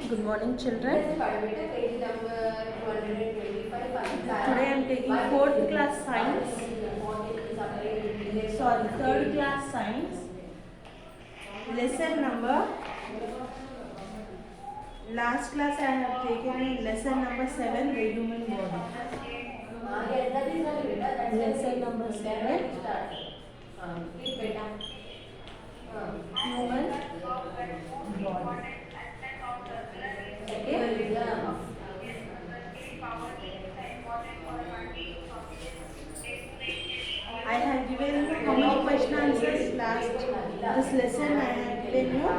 Good morning, children. Today I am taking 4th class science. Sorry, 3rd class science. Lesson number. Last class I have taken lesson number 7, the human body. Lesson number 7. Human body. Okay. I have given you how many question answers last this lesson? I have given you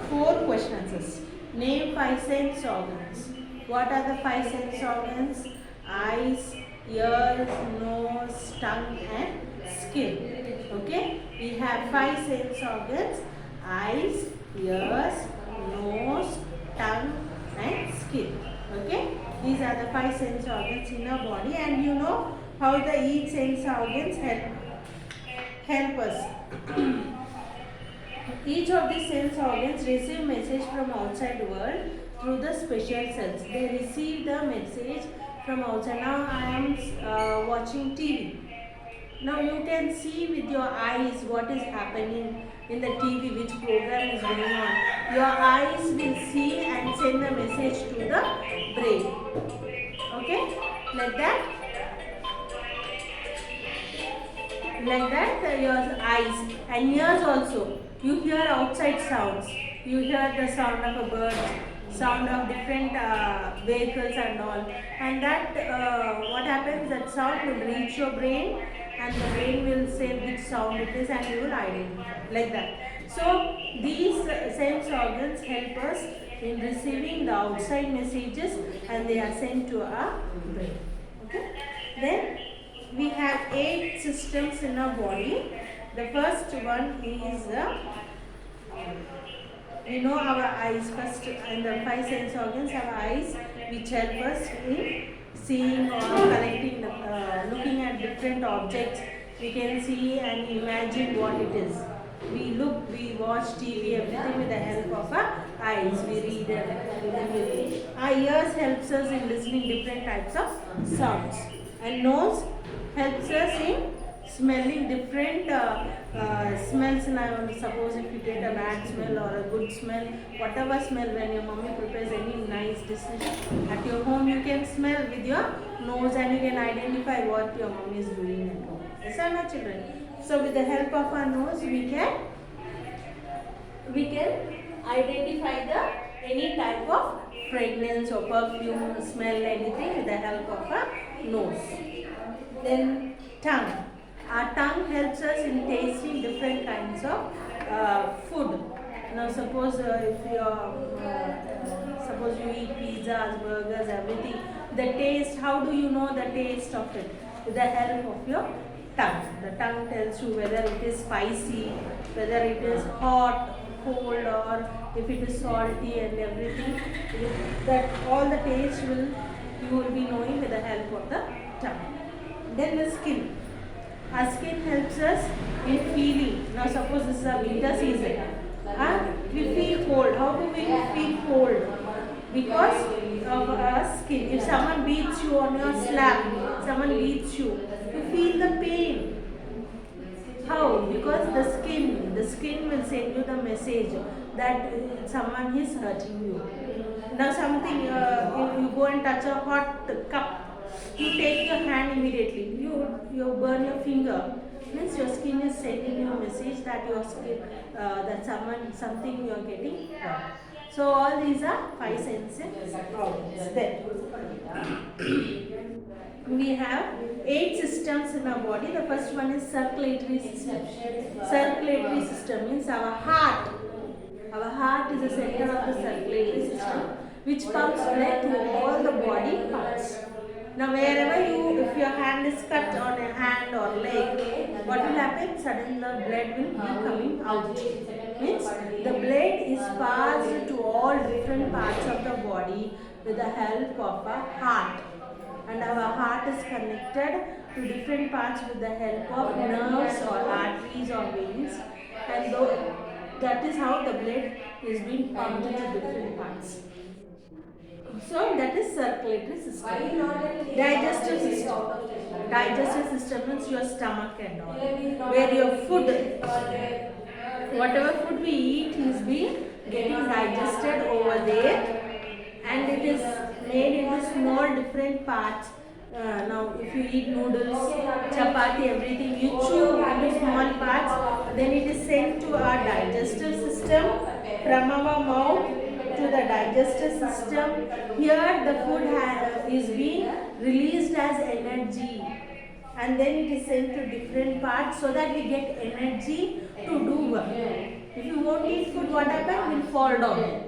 4 question answers. Name 5 sense organs. What are the 5 sense organs? Eyes, ears, nose, tongue and skin. Okay? We have 5 sense organs: eyes, ears, nose, tongue and skin. Okay? These are the 5 sense organs in our body, and you know how the each sense organs help us. Each of these sense organs receive message from outside world through the special cells. They receive the message from outside. Now I am watching TV. Now you can see with your eyes what is happening in the TV, which program is going on. Your eyes will see and send the message to the brain. Okay? Like that. Your eyes and ears also. You hear outside sounds. You hear the sound of a bird, sound of different vehicles and all. And that what happens? That sound will reach your brain, and the brain will say which sound it is, and you will identify like that. So these sense organs help us in receiving the outside messages, and they are sent to our brain. Okay. Then we have 8 systems in our body. The first one is we know our eyes first, and the 5 sense organs have eyes, which help us in seeing or collecting, looking at different objects. We can see and imagine what it is. We watch TV, everything with the help of our eyes. We read everything. Our ears helps us in listening different types of sounds, and nose helps us in smelling different smells. Now suppose if you get a bad smell or a good smell, whatever smell, when your mommy prepares any nice dish at your home, you can smell with your nose, and you can identify what your mommy is doing at home. Yes or no, children? So with the help of our nose, we can identify the any type of fragrance or perfume, smell, anything with the help of our nose. Then tongue. Our tongue helps us in tasting different kinds of food. Now suppose suppose you eat pizzas, burgers, everything. The taste, how do you know the taste of it? With the help of your tongue. The tongue tells you whether it is spicy, whether it is hot, cold, or if it is salty and everything. That all the taste you will be knowing with the help of the tongue. Then the skin. Our skin helps us in feeling. Now suppose this is a winter season. We feel cold. How do we feel cold? Because of our skin. If someone beats you on your slab, someone beats you, you feel the pain. How? Because the skin will send you the message that someone is hurting you. Now something, you go and touch a hot cup, you take your hand immediately, you burn your finger. Means your skin is sending you a message that your skin, that something you are getting hurt. So all these are 5 senses organs. Then we have 8 systems in our body. The first one is circulatory system. Circulatory system means our heart. Our heart is the center of the circulatory system, which pumps blood to all the body parts. Now wherever if your hand is cut on a hand or leg, what will happen? Suddenly the blood will be coming out. Means the blood is passed to all different parts of the body with the help of a heart. And our heart is connected to different parts with the help of nerves or arteries or veins. And that is how the blood is being pumped to different parts. So that is circulatory system. Digestive system. Digestive system means your stomach and all, where your food, whatever food we eat is being getting digested over there, and it is made into small different parts. Now if you eat noodles, chapati, everything you chew into small parts, then it is sent to our digestive system from our mouth to the digestive system. Here the food is being released as energy, and then it is sent to different parts so that we get energy to do work. If you won't eat food, what happens? We'll fall down.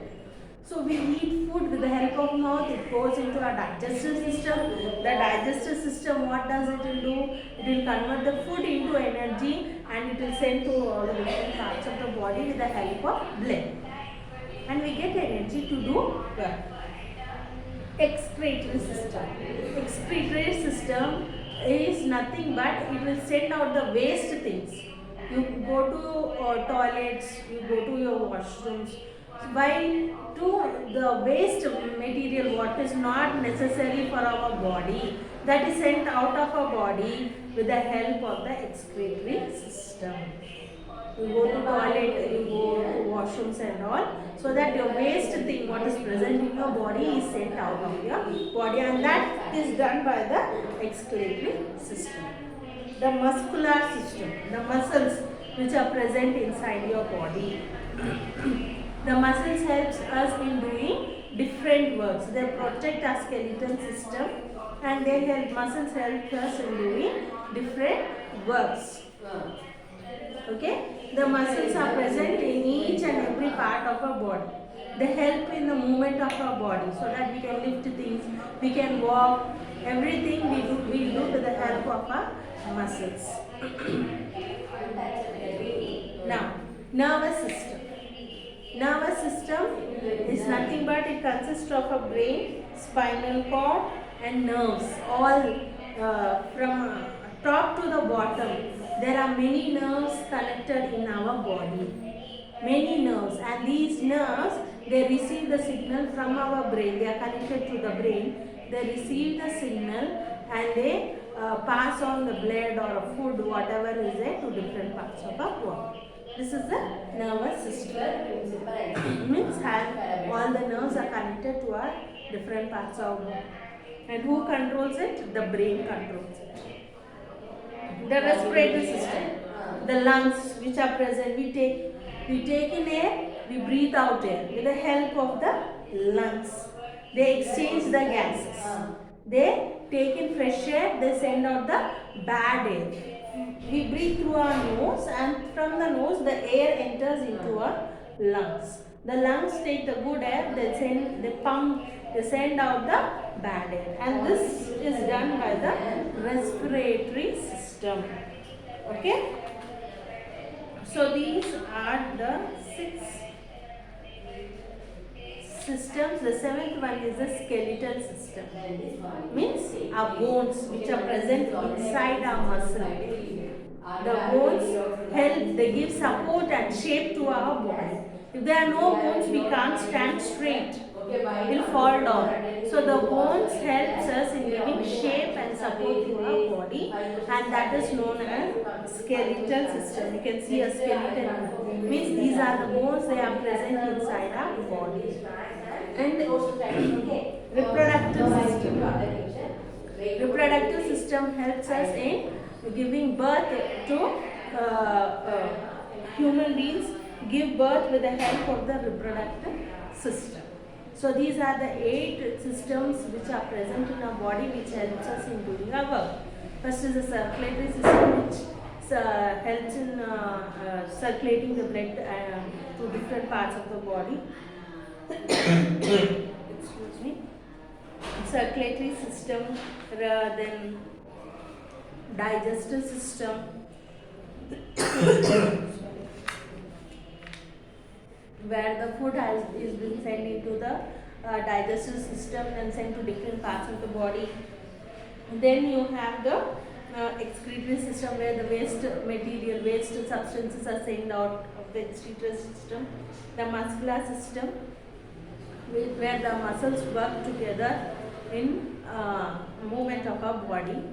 So we eat food with the help of mouth. It goes into our digestive system. The digestive system, what does it will do? It will convert the food into energy, and it will send to all the different parts of the body with the help of blood. And we get energy to do work. Excretory system. Excretory system is nothing but it will send out the waste things. You go to toilets, you go to your washrooms. While to the waste material what is not necessary for our body, that is sent out of our body with the help of the excretory system. You go to toilet, you go to washrooms and all, so that your waste thing what is present in your body is sent out of your body, and that is done by the excretory system. The muscular system, the muscles which are present inside your body. The muscles helps us in doing different works. They protect our skeletal system, and muscles help us in doing different works. Okay, the muscles are present in each and every part of our body. They help in the movement of our body so that we can lift things, we can walk. Everything we do with the help of our muscles. Now, nervous system. Nervous system is nothing but it consists of a brain, spinal cord, and nerves, all from top to the bottom. There are many nerves connected in our body. Many nerves, and these nerves, they receive the signal from our brain. They are connected to the brain. They receive the signal and they pass on the blood or food, whatever is there, to different parts of our body. This is the nervous system. Means all the nerves are connected to our different parts of our body. And who controls it? The brain controls it. The respiratory system, the lungs which are present, we take in air, we breathe out air with the help of the lungs. They exchange the gases. They take in fresh air, they send out the bad air. We breathe through our nose, and from the nose the air enters into our lungs. The lungs take the good air, they send out the bad air, and this is done by the respiratory system. Okay? So these are the 6 systems. The 7th one is the skeletal system. Means our bones which are present inside our muscle. The bones help, they give support and shape to our body. If there are no bones, we can't stand straight. We'll fall down. So the bones helps us in giving shape and support to our body, and that is known as skeletal system. You can see a skeleton. Means these are the bones, they are present inside our body. And reproductive system. Reproductive system helps us in giving birth to human beings, give birth with the help of the reproductive system. So these are the 8 systems which are present in our body which helps us in doing our work. First is the circulatory system which helps in circulating the blood to different parts of the body. Excuse me. Circulatory system, then digestive system, where the food is being sent into the digestive system and sent to different parts of the body. Then you have the excretory system where the waste material, waste substances are sent out of the excretory system. The muscular system, where the muscles work together in movement of our body.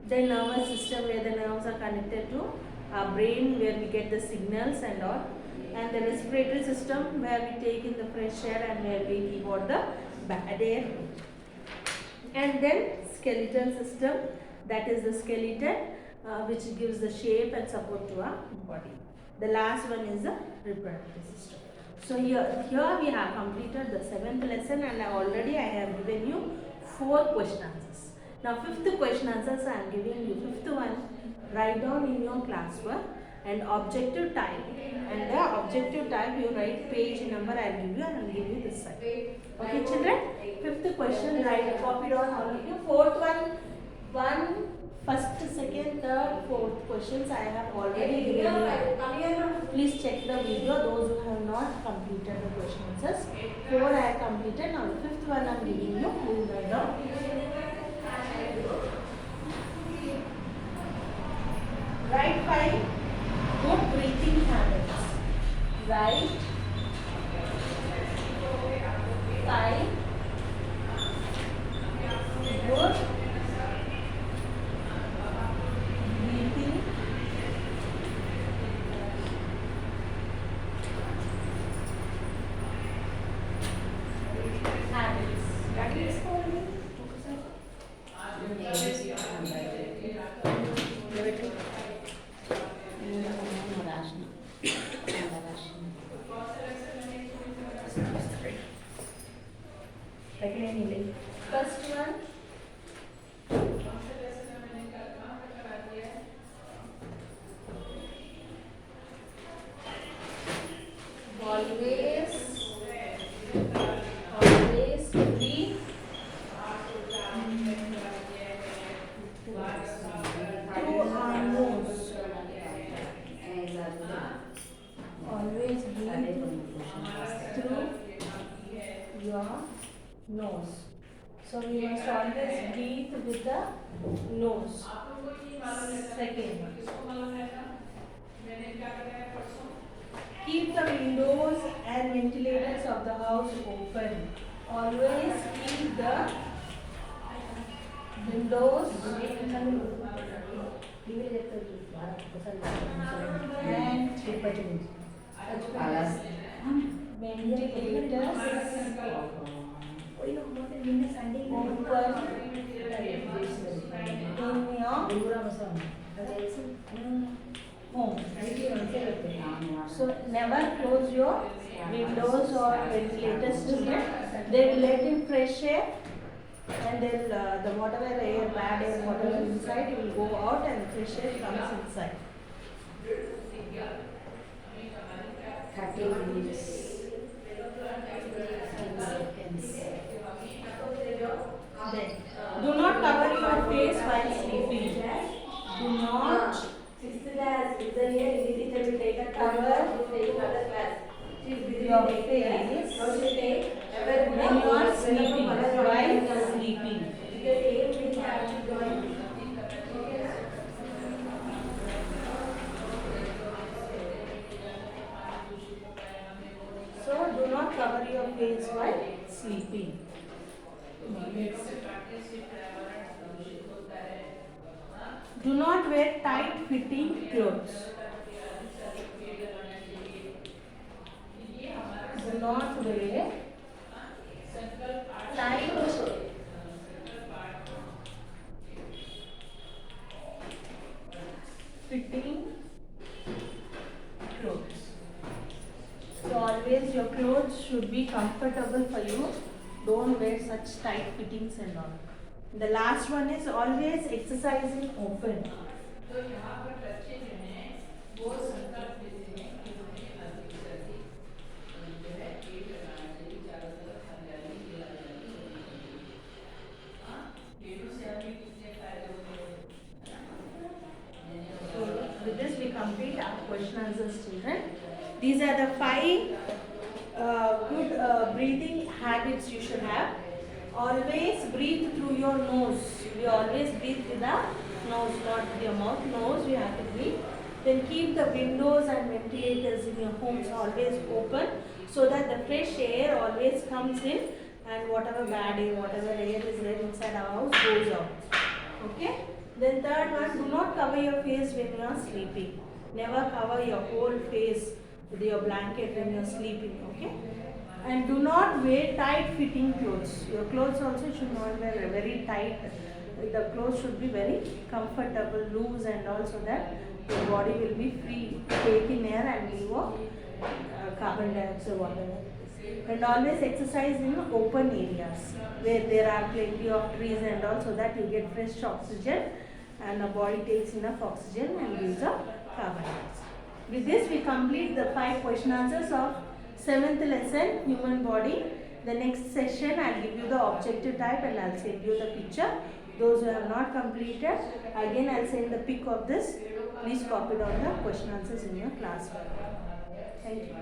The nervous system, where the nerves are connected to our brain, where we get the signals and all. And the respiratory system, where we take in the fresh air and where we give out the bad air. And then skeletal system, that is the skeleton which gives the shape and support to our body. The last one is the reproductive system. So here we have completed the 7th lesson, and already I have given you 4 question answers. Now 5th question answers I am giving you. 5th one, write down in your classwork and objective type. And the objective type you write page number I will give you, and I will give you this side. Okay children? 5th question, write, copy down all of you. 4th one, first, second, third, 4th questions I have already given you. Please check the video, those who have not completed the question answers. 4 I have completed. Now the 5th one I am giving you. Please write down. Write 5 good breathing habits. Write 5 good breathing habits. That is for me. First one, always breathe through our nose. Always breathe through your nose. So we must always breathe with the nose. Second, keep the windows and ventilators of the house open. Always keep the windows and ventilators home. So never close your windows or ventilators children. They will let in fresh air, and then the whatever air, bad air, whatever is inside, it will go out and fresh air comes inside. 30 minutes. Then, do not cover your face while sleeping. Do not cover your face when you are sleeping, while sleeping. So, do not cover your face while sleeping. Do not wear tight fitting clothes. Do not wear tight fitting clothes. So always your clothes should be comfortable for you. Don't wear such tight fittings and all. The last one is always exercising open. So with this we complete our question answers children. These are the 5 good breathing habits you should have. Always breathe through your nose. We always breathe with the nose, not with your mouth. Nose we have to breathe. Then keep the windows and ventilators in your homes always open so that the fresh air always comes in and whatever bad air, whatever air is there inside our house goes out. Okay. Then third one, do not cover your face when you are sleeping. Never cover your whole face with your blanket when you are sleeping. Okay. And do not wear tight fitting clothes. Your clothes also should not wear very tight. The clothes should be very comfortable, loose, and also that your body will be free to take in air and leave off carbon dioxide, whatever. And always exercise in open areas where there are plenty of trees and also that you get fresh oxygen and the body takes enough oxygen and gives up carbon dioxide. With this we complete the 5 question answers of 7th lesson, human body. The next session I'll give you the objective type and I'll send you the picture. Those who have not completed, again I'll send the pic of this. Please copy down the question answers in your classwork. Thank you.